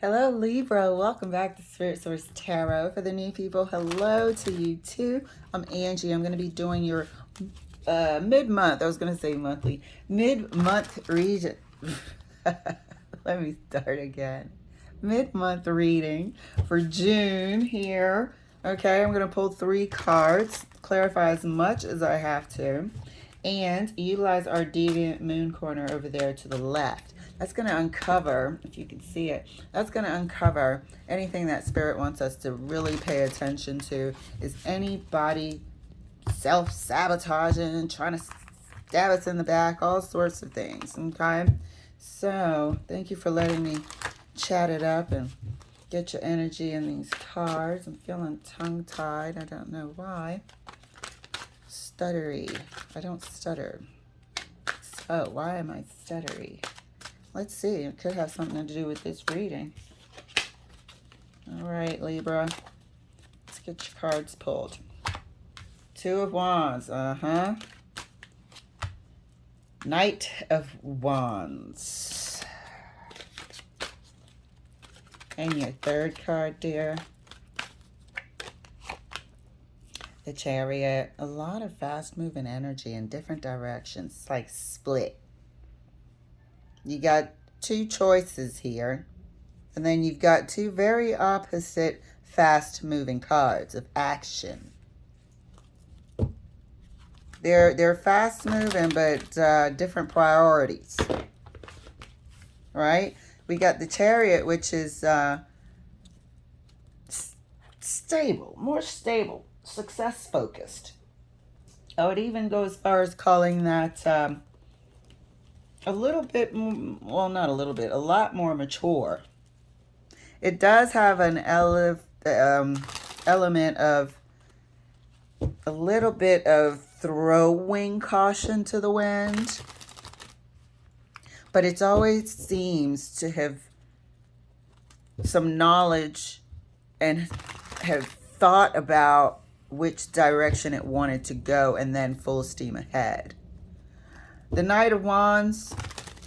Hello, Libra. Welcome back to Spirit Source Tarot. For the new people, hello to you too. I'm Angie. I'm going to be doing your mid-month. I was going to say monthly. Mid-month reading. Let me start again. Mid-month reading for June here. Okay, I'm going to pull 3 cards, clarify as much as I have to, and utilize our deviant moon corner over there to the left. That's going to uncover, if you can see it, that's going to uncover anything that Spirit wants us to really pay attention to. Is anybody self-sabotaging, trying to stab us in the back, all sorts of things, okay? So, thank you for letting me chat it up and get your energy in these cards. I'm feeling tongue-tied. I don't know why. Stuttery. I don't stutter. So, why am I stuttery? Let's see. It could have something to do with this reading. All right, Libra. Let's get your cards pulled. 2 of Wands. Knight of Wands. And your 3rd card, dear. The Chariot. A lot of fast-moving energy in different directions. It's like split. You got 2 choices here. And then you've got 2 very opposite fast-moving cards of action. They're fast-moving, but different priorities. Right? We got the Chariot, which is stable, more stable, success-focused. I would even go as far as calling that a little bit, well, not a little bit, a lot more mature. It does have an element of a little bit of throwing caution to the wind, but it always seems to have some knowledge and have thought about which direction it wanted to go and then full steam ahead. The Knight of Wands,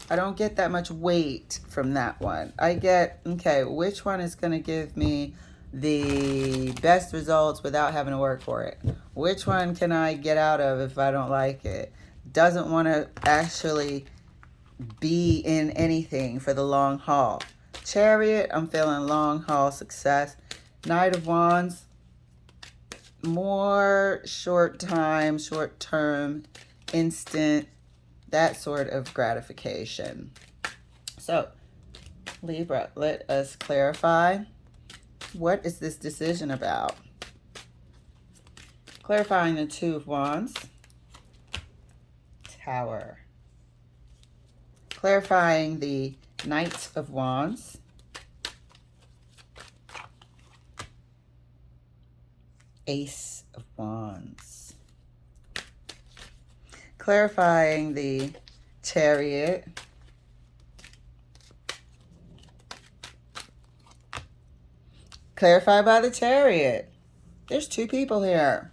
I don't get that much weight from that one. I get, okay, which one is going to give me the best results without having to work for it? Which one can I get out of if I don't like it? Doesn't want to actually be in anything for the long haul. Chariot, I'm feeling long haul success. Knight of Wands, more short time, short term, instant, that sort of gratification. So, Libra, let us clarify. What is this decision about? Clarifying the 2 of Wands. Tower. Clarifying the Knight of Wands. Ace of Wands. Clarifying the Chariot. Clarified by the Chariot. There's 2 people here.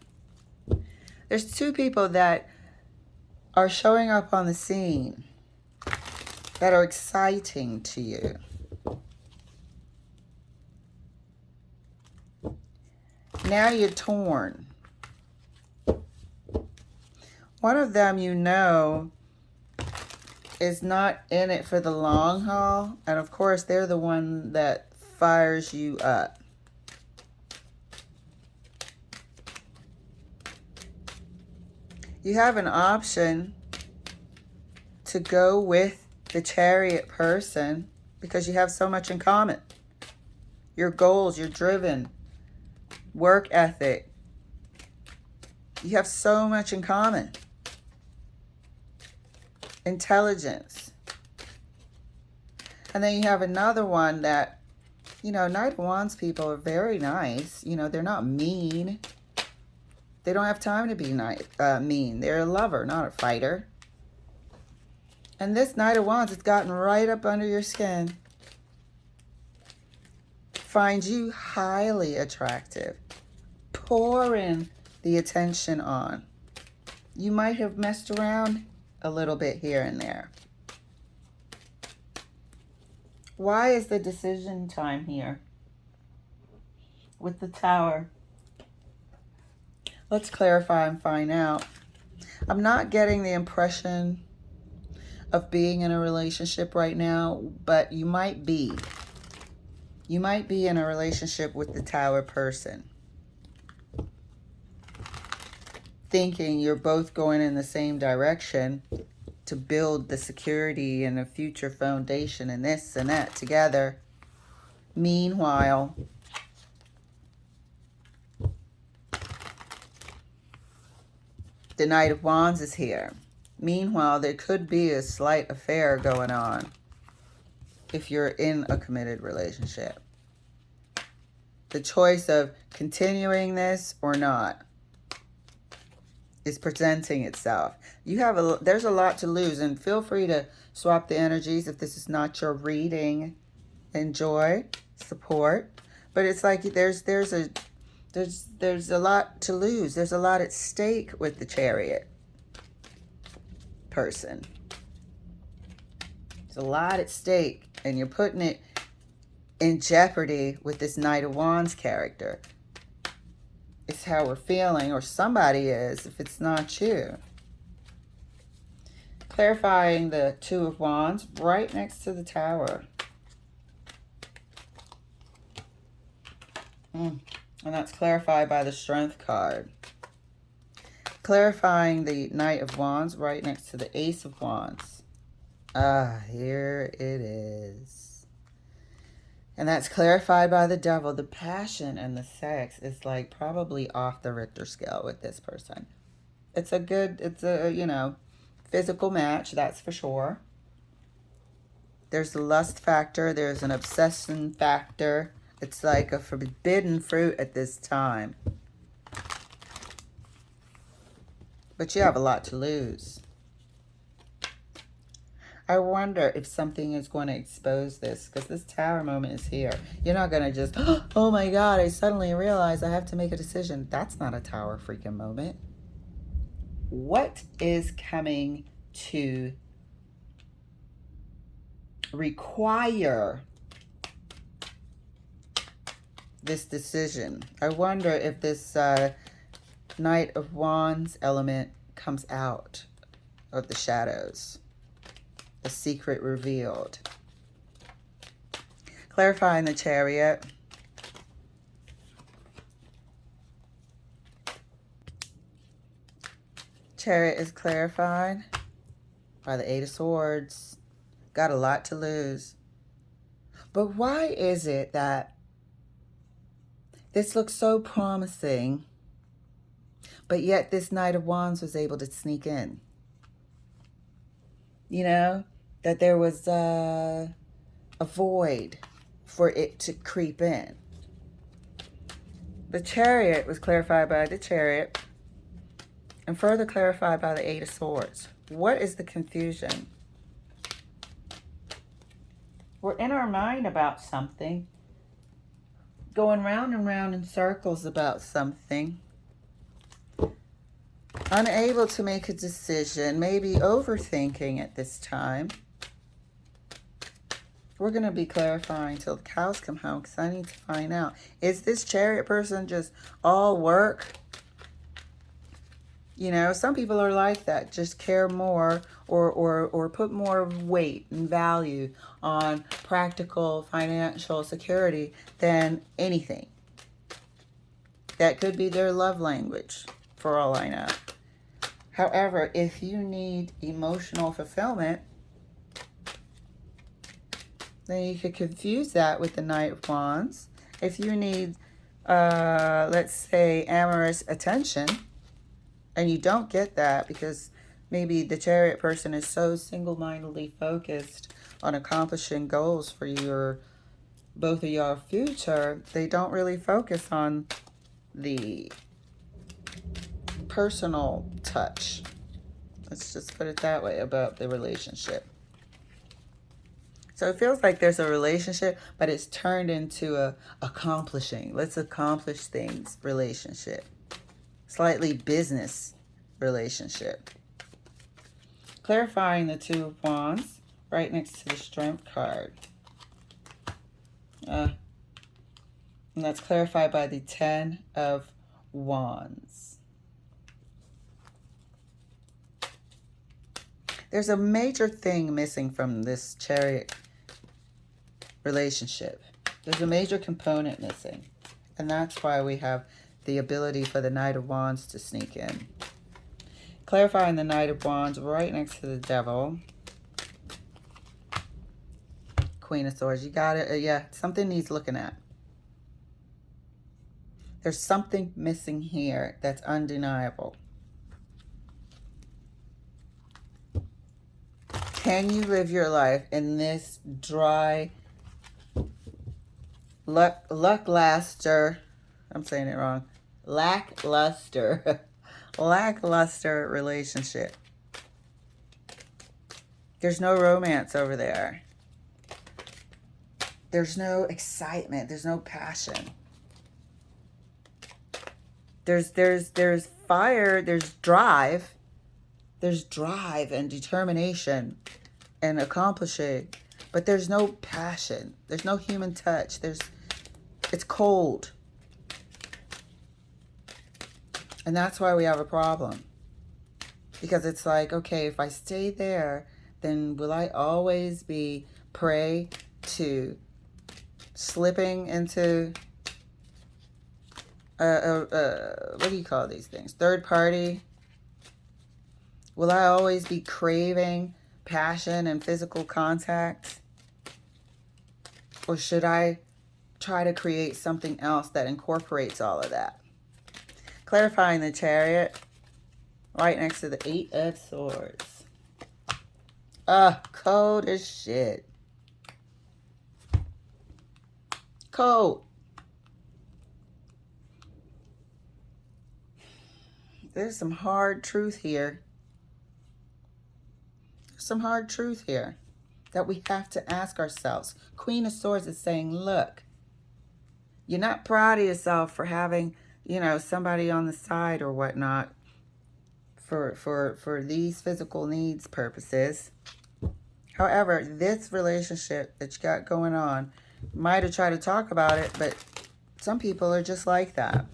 There's 2 people that are showing up on the scene that are exciting to you. Now you're torn. One of them, you know, is not in it for the long haul. And of course, they're the one that fires you up. You have an option to go with the Chariot person because you have so much in common. Your goals, you're driven, work ethic. You have so much in common. Intelligence. And then you have another one that, you know, Knight of Wands people are very nice. You know, they're not mean. They don't have time to be mean. They're a lover, not a fighter. And this Knight of Wands has gotten right up under your skin. Finds you highly attractive. Pouring the attention on. You might have messed around a little bit here and there. Why is the decision time here with the Tower? Let's clarify and find out. I'm not getting the impression of being in a relationship right now, but you might be. You might be in a relationship with the Tower person, thinking you're both going in the same direction to build the security and a future foundation and this and that together. Meanwhile, the Knight of Wands is here. Meanwhile, there could be a slight affair going on if you're in a committed relationship. The choice of continuing this or not is presenting itself. There's a lot to lose, and feel free to swap the energies if this is not your reading. Enjoy, support, but it's like there's a lot to lose. There's a lot at stake with the Chariot person. There's a lot at stake, and you're putting it in jeopardy with this Knight of Wands character. It's how we're feeling, or somebody is, if it's not you. Clarifying the Two of Wands right next to the Tower. And that's clarified by the Strength card. Clarifying the Knight of Wands right next to the Ace of Wands. Here it is. And that's clarified by the Devil. The passion and the sex is like probably off the Richter scale with this person. It's a physical match, that's for sure. There's a lust factor. There's an obsession factor. It's like a forbidden fruit at this time. But you have a lot to lose. I wonder if something is going to expose this, because this Tower moment is here. You're not going to just, oh my God, I suddenly realize I have to make a decision. That's not a Tower freaking moment. What is coming to require this decision? I wonder if this Knight of Wands element comes out of the shadows. A secret revealed. Clarifying the Chariot. Chariot is clarified by the Eight of Swords. Got a lot to lose. But why is it that this looks so promising, but yet this Knight of Wands was able to sneak in? You know, that there was a void for it to creep in. The Chariot was clarified by the Chariot and further clarified by the Eight of Swords. What is the confusion? We're in our mind about something, going round and round in circles about something, unable to make a decision, maybe overthinking at this time. We're going to be clarifying till the cows come home, because I need to find out. Is this Chariot person just all work? You know, some people are like that, just care more or put more weight and value on practical financial security than anything. That could be their love language, for all I know. However, if you need emotional fulfillment, then you could confuse that with the Knight of Wands. If you need, let's say, amorous attention, and you don't get that because maybe the Chariot person is so single-mindedly focused on accomplishing goals for both of your future, they don't really focus on the personal touch. Let's just put it that way about the relationship. So it feels like there's a relationship, but it's turned into a accomplishing. Let's accomplish things relationship. Slightly business relationship. Clarifying the Two of Wands right next to the Strength card. And that's clarified by the 10 of Wands. There's a major thing missing from this Chariot relationship. There's a major component missing. And that's why we have the ability for the Knight of Wands to sneak in. Clarifying the Knight of Wands right next to the Devil. Queen of Swords. You got it. Yeah, something needs looking at. There's something missing here that's undeniable. Can you live your life in this dry, lackluster, I'm saying it wrong, lackluster relationship? There's no romance over there. There's no excitement. There's no passion. There's fire. There's drive. There's drive and determination and accomplishing. But there's no passion. There's no human touch. It's cold. And that's why we have a problem. Because it's like, okay, if I stay there, then will I always be prey to slipping into what do you call these things? Third party? Will I always be craving passion and physical contact? Or should I try to create something else that incorporates all of that? Clarifying the Chariot right next to the 8 of Swords. Cold as shit. Cold. There's some hard truth here. There's some hard truth here that we have to ask ourselves. Queen of Swords is saying, look, you're not proud of yourself for having, you know, somebody on the side or whatnot for these physical needs purposes. However, this relationship that you got going on, might have tried to talk about it, but some people are just like that.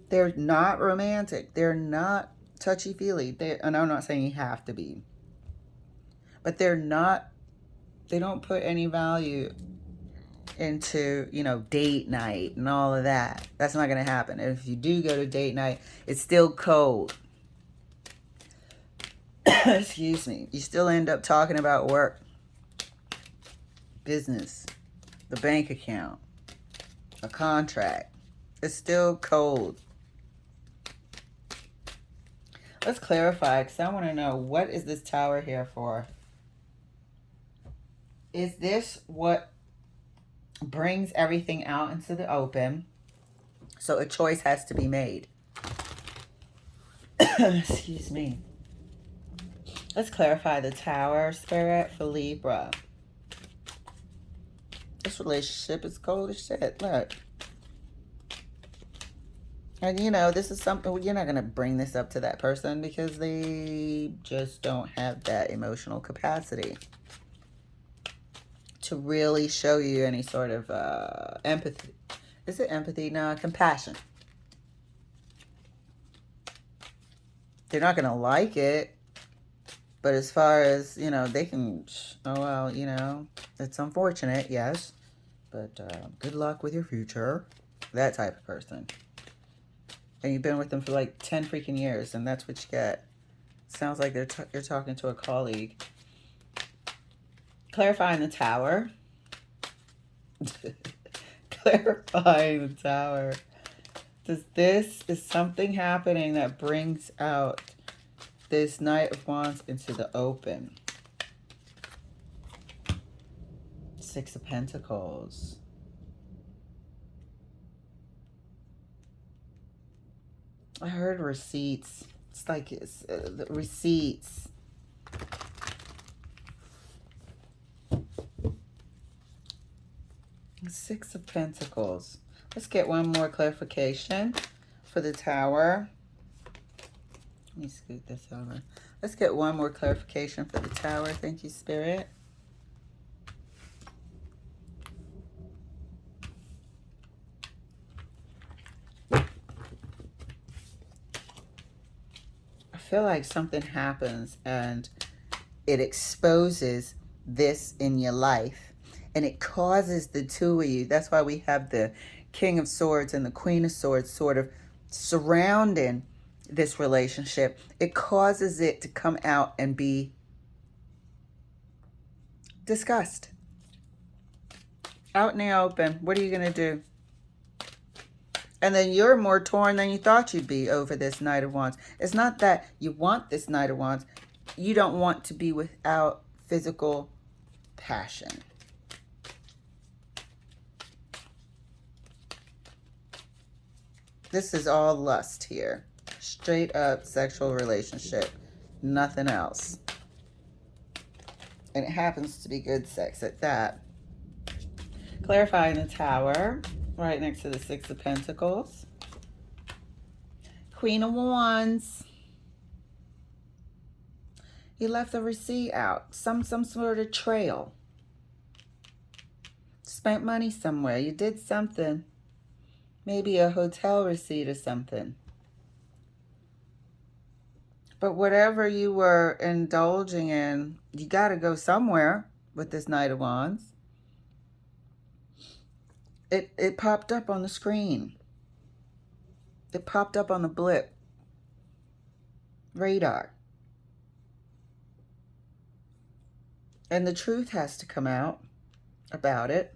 They're not romantic. They're not touchy-feely. And I'm not saying you have to be. But they don't put any value into, you know, date night and all of that. That's not going to happen. And if you do go to date night, it's still cold. Excuse me. You still end up talking about work, business, the bank account, a contract. It's still cold. Let's clarify, because I want to know, what is this Tower here for? Is this what brings everything out into the open? So a choice has to be made. Excuse me. Let's clarify the Tower, Spirit, for Libra. This relationship is cold as shit. Look. And, you know, this is something, you're not going to bring this up to that person because they just don't have that emotional capacity to really show you any sort of empathy. Is it empathy? No, compassion. They're not going to like it. But as far as, you know, they can, oh, well, you know, it's unfortunate, yes. But good luck with your future. That type of person. And you've been with them for like 10 freaking years, and that's what you get. Sounds like you're talking to a colleague. Clarifying the Tower. Clarifying the Tower. This is something happening that brings out this Knight of Wands into the open. 6 of Pentacles. I heard receipts. It's like it's the receipts. Six of Pentacles. Let's get one more clarification for the Tower. Let me scoot this over. Let's get one more clarification for the Tower. Thank you, Spirit. feel like something happens and it exposes this in your life, and it causes the two of you. That's why we have the King of Swords and the Queen of Swords sort of surrounding this relationship. It causes it to come out and be discussed out in the open. What are you going to do? And then you're more torn than you thought you'd be over this Knight of Wands. It's not that you want this Knight of Wands. You don't want to be without physical passion. This is all lust here. Straight up sexual relationship. Nothing else. And it happens to be good sex at that. Clarifying the Tower. Right next to the Six of Pentacles. Queen of Wands. You left a receipt out. Some sort of trail. Spent money somewhere. You did something. Maybe a hotel receipt or something. But whatever you were indulging in, you got to go somewhere with this Knight of Wands. It popped up on the screen. It popped up on the blip. Radar. And the truth has to come out about it.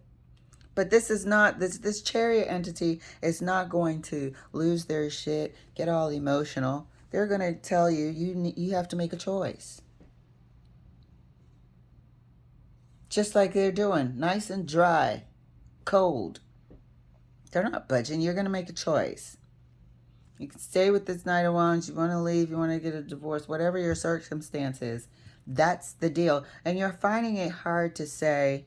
But this is not, this Chariot entity is not going to lose their shit, get all emotional. They're going to tell you, you have to make a choice. Just like they're doing, nice and dry, cold. They're not budging. You're going to make a choice. You can stay with this Knight of Wands. You want to leave. You want to get a divorce. Whatever your circumstances, that's the deal. And you're finding it hard to say,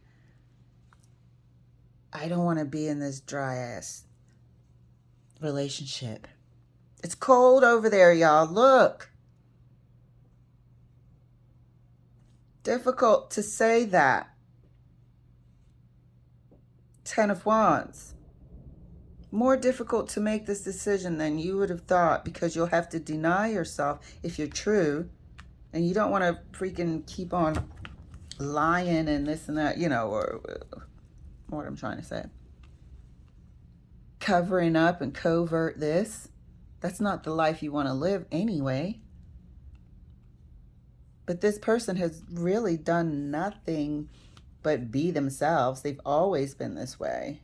I don't want to be in this dry-ass relationship. It's cold over there, y'all. Look. Difficult to say that. Ten of Wands. More difficult to make this decision than you would have thought, because you'll have to deny yourself if you're true. And you don't want to freaking keep on lying and this and that, you know, or what I'm trying to say. Covering up and covert this. That's not the life you want to live anyway. But this person has really done nothing but be themselves. They've always been this way.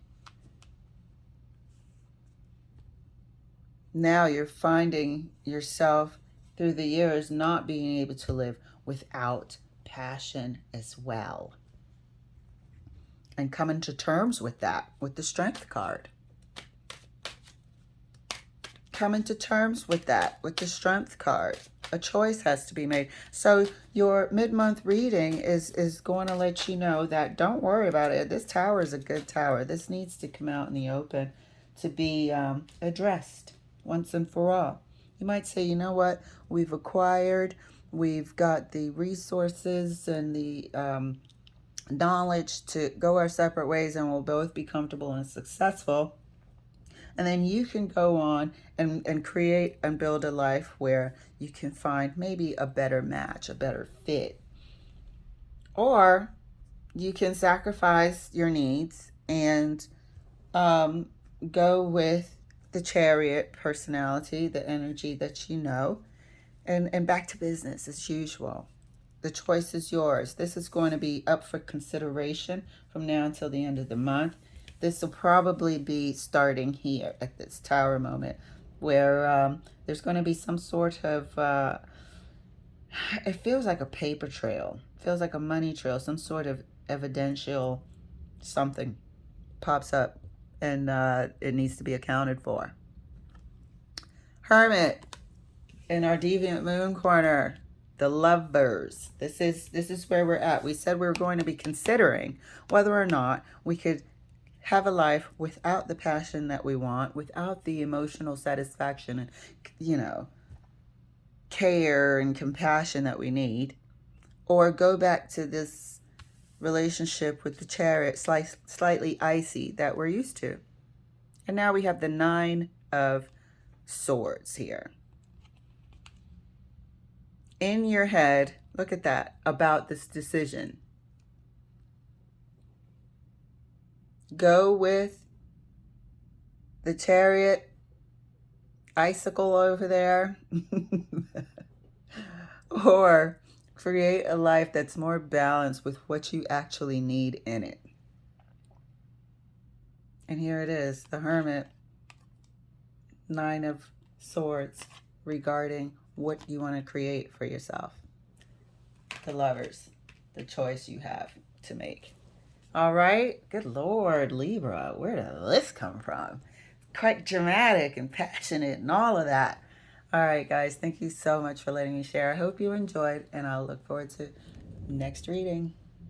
Now you're finding yourself through the years not being able to live without passion as well. And coming to terms with that, with the Strength card. Coming to terms with that, with the Strength card. A choice has to be made. So your mid-month reading is going to let you know that don't worry about it. This tower is a good tower. This needs to come out in the open to be addressed once and for all. You might say, you know what? We've acquired, we've got the resources and the knowledge to go our separate ways, and we'll both be comfortable and successful. And then you can go on and create and build a life where you can find maybe a better match, a better fit. Or you can sacrifice your needs and go with the Chariot personality, the energy that you know, and back to business as usual. The choice is yours. This is going to be up for consideration from now until the end of the month. This will probably be starting here at this tower moment, where there's going to be some sort of, it feels like a paper trail. It feels like a money trail, some sort of evidential something pops up, and it needs to be accounted for. Hermit in our Deviant Moon corner. The Lovers. This is where we're at. We said we were going to be considering whether or not we could have a life without the passion that we want, without the emotional satisfaction and, you know, care and compassion that we need, or go back to this relationship with the Chariot, slightly icy, that we're used to. And now we have the Nine of Swords here. in your head, look at that, about this decision. Go with the Chariot icicle over there, or create a life that's more balanced with what you actually need in it. And here it is, the Hermit, Nine of Swords, regarding what you want to create for yourself. The Lovers, the choice you have to make. All right. Good Lord, Libra. Where did this come from? Quite dramatic and passionate and all of that. All right, guys. Thank you so much for letting me share. I hope you enjoyed, and I'll look forward to next reading.